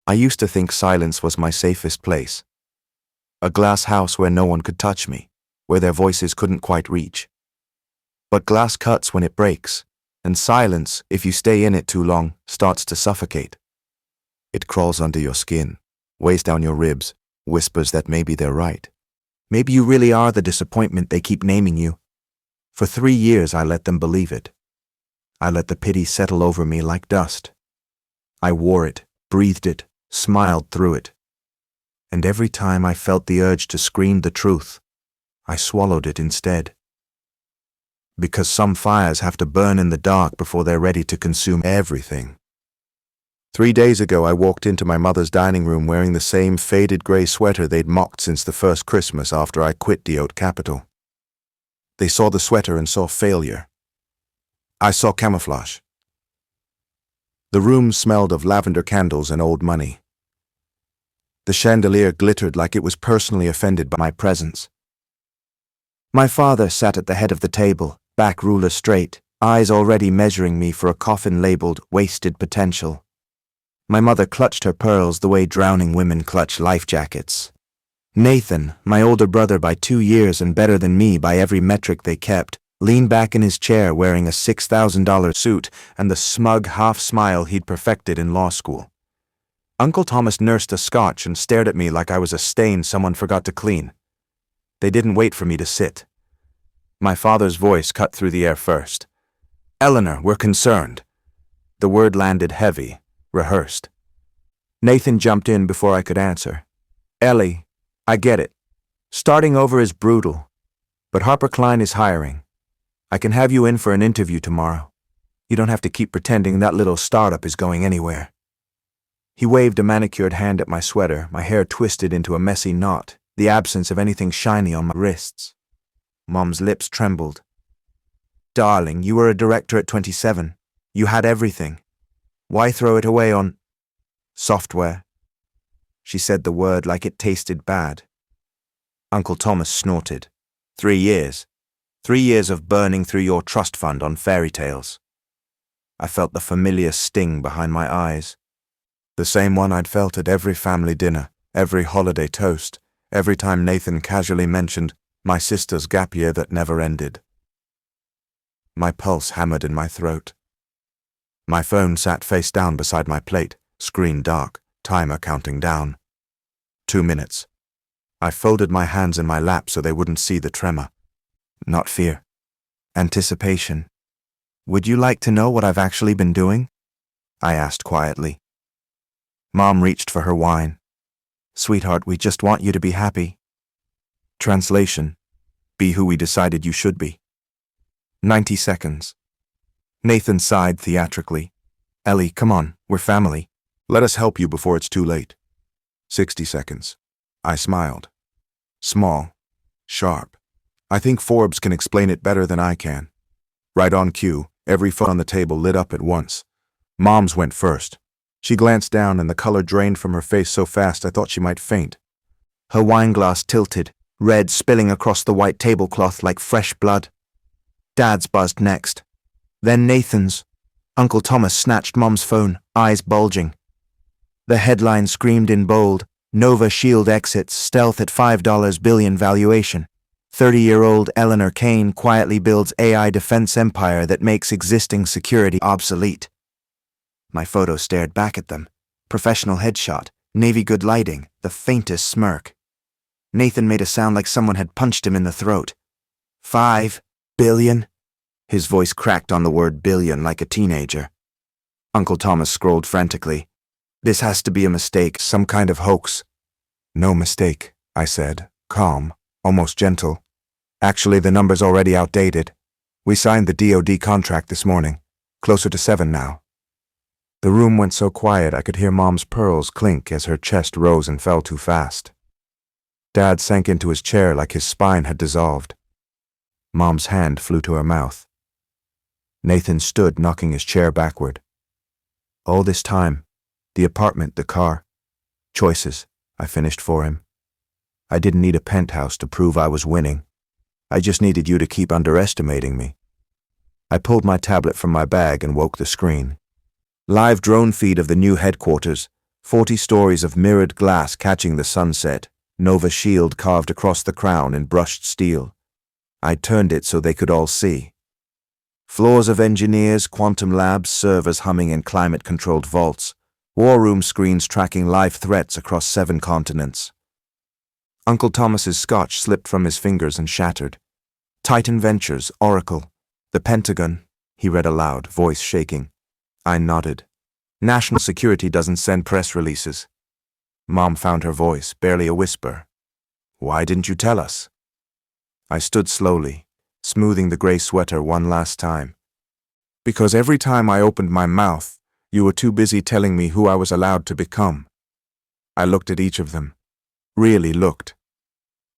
I used to think silence was my safest place. A glass house where no one could touch me, where their voices couldn't quite reach. But glass cuts when it breaks, and silence, if you stay in it too long, starts to suffocate. It crawls under your skin, weighs down your ribs, whispers that maybe they're right. Maybe you really are the disappointment they keep naming you. For 3 years I let them believe it. I let the pity settle over me like dust. I wore it, breathed it, smiled through it. And every time I felt the urge to scream the truth, I swallowed it instead. Because some fires have to burn in the dark before they're ready to consume everything. 3 days ago I walked into my mother's dining room wearing the same faded gray sweater they'd mocked since the first Christmas after I quit the Haute Capital. They saw the sweater and saw failure. I saw camouflage. The room smelled of lavender candles and old money. The chandelier glittered like it was personally offended by my presence. My father sat at the head of the table, back ruler straight, eyes already measuring me for a coffin labeled wasted potential. My mother clutched her pearls the way drowning women clutch life jackets. Nathan, my older brother by 2 years and better than me by every metric they kept, leaned back in his chair wearing a $6,000 suit and the smug half-smile he'd perfected in law school. Uncle Thomas nursed a scotch and stared at me like I was a stain someone forgot to clean. They didn't wait for me to sit. My father's voice cut through the air first. "Ellaner, we're concerned." The word landed heavy, rehearsed. Nathan jumped in before I could answer. "Ellie, I get it. Starting over is brutal, but HarperCline is hiring. I can have you in for an interview tomorrow. You don't have to keep pretending that little startup is going anywhere." He waved a manicured hand at my sweater, my hair twisted into a messy knot, the absence of anything shiny on my wrists. Mom's lips trembled. "Darling, you were a director at 27. You had everything. Why throw it away on software?" She said the word like it tasted bad. Uncle Thomas snorted. 3 years. 3 years of burning through your trust fund on fairy tales. I felt the familiar sting behind my eyes. The same one I'd felt at every family dinner, every holiday toast, every time Nathan casually mentioned my sister's gap year that never ended. My pulse hammered in my throat. My phone sat face down beside my plate, screen dark, timer counting down. 2 minutes. I folded my hands in my lap so they wouldn't see the tremor. Not fear. Anticipation. "Would you like to know what I've actually been doing?" I asked quietly. Mom reached for her wine. "Sweetheart, we just want you to be happy." Translation: be who we decided you should be. 90 seconds. Nathan sighed theatrically. "Ellie, come on, we're family. Let us help you before it's too late." 60 seconds. I smiled. Small. Sharp. I think Forbes can explain it better than I can. Right on cue, every phone on the table lit up at once. Mom's went first. She glanced down and the color drained from her face so fast I thought she might faint. Her wineglass tilted, red spilling across the white tablecloth like fresh blood. Dad's buzzed next. Then Nathan's. Uncle Thomas snatched Mom's phone, eyes bulging. The headline screamed in bold, "Nova Shield exits, stealth at $5 billion valuation. 30-year-old Ellaner Kaine quietly builds AI defense empire that makes existing security obsolete." My photo stared back at them. Professional headshot, navy good lighting, the faintest smirk. Nathan made a sound like someone had punched him in the throat. $5 billion? His voice cracked on the word billion like a teenager. Uncle Thomas scrolled frantically. "This has to be a mistake, some kind of hoax." "No mistake," I said, calm, almost gentle. "Actually, the number's already outdated. We signed the DoD contract this morning. Closer to 7 now." The room went so quiet I could hear Mom's pearls clink as her chest rose and fell too fast. Dad sank into his chair like his spine had dissolved. Mom's hand flew to her mouth. Nathan stood, knocking his chair backward. All this time, the apartment, the car, choices, I finished for him. I didn't need a penthouse to prove I was winning. I just needed you to keep underestimating me. I pulled my tablet from my bag and woke the screen. Live drone feed of the new headquarters, 40 stories of mirrored glass catching the sunset, Nova shield carved across the crown in brushed steel. I turned it so they could all see. Floors of engineers, quantum labs, servers humming in climate-controlled vaults, war room screens tracking live threats across 7 continents. Uncle Thomas's scotch slipped from his fingers and shattered. Titan Ventures, Oracle, the Pentagon, he read aloud, voice shaking. I nodded. National Security doesn't send press releases. Mom found her voice, barely a whisper. Why didn't you tell us? I stood slowly, smoothing the gray sweater one last time. Because every time I opened my mouth, you were too busy telling me who I was allowed to become. I looked at each of them. Really looked.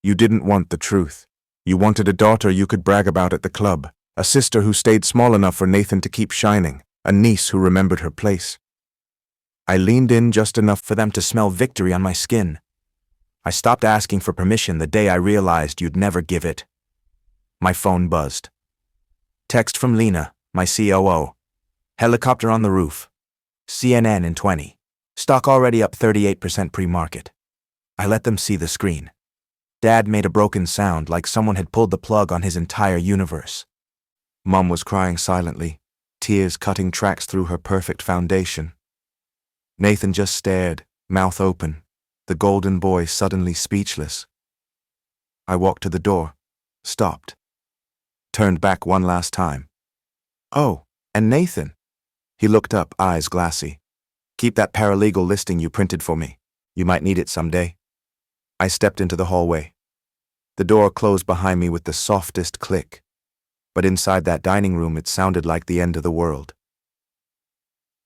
You didn't want the truth. You wanted a daughter you could brag about at the club, a sister who stayed small enough for Nathan to keep shining, a niece who remembered her place. I leaned in just enough for them to smell victory on my skin. I stopped asking for permission the day I realized you'd never give it. My phone buzzed. Text from Lena, my COO. Helicopter on the roof. CNN in 20. Stock already up 38% pre-market. I let them see the screen. Dad made a broken sound like someone had pulled the plug on his entire universe. Mom was crying silently, tears cutting tracks through her perfect foundation. Nathan just stared, mouth open, the golden boy suddenly speechless. I walked to the door, stopped, turned back one last time. Oh, and Nathan. He looked up, eyes glassy. Keep that paralegal listing you printed for me. You might need it someday. I stepped into the hallway. The door closed behind me with the softest click, but inside that dining room it sounded like the end of the world.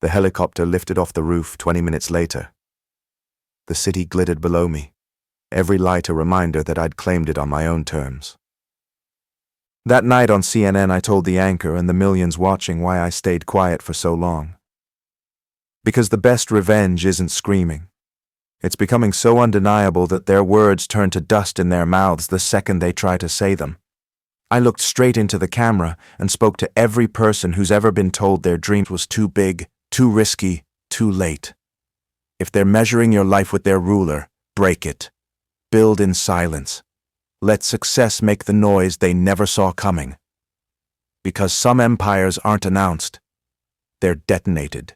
The helicopter lifted off the roof 20 minutes later. The city glittered below me, every light a reminder that I'd claimed it on my own terms. That night on CNN I told the anchor and the millions watching why I stayed quiet for so long. Because the best revenge isn't screaming. It's becoming so undeniable that their words turn to dust in their mouths the second they try to say them. I looked straight into the camera and spoke to every person who's ever been told their dream was too big, too risky, too late. If they're measuring your life with their ruler, break it. Build in silence. Let success make the noise they never saw coming. Because some empires aren't announced, they're detonated.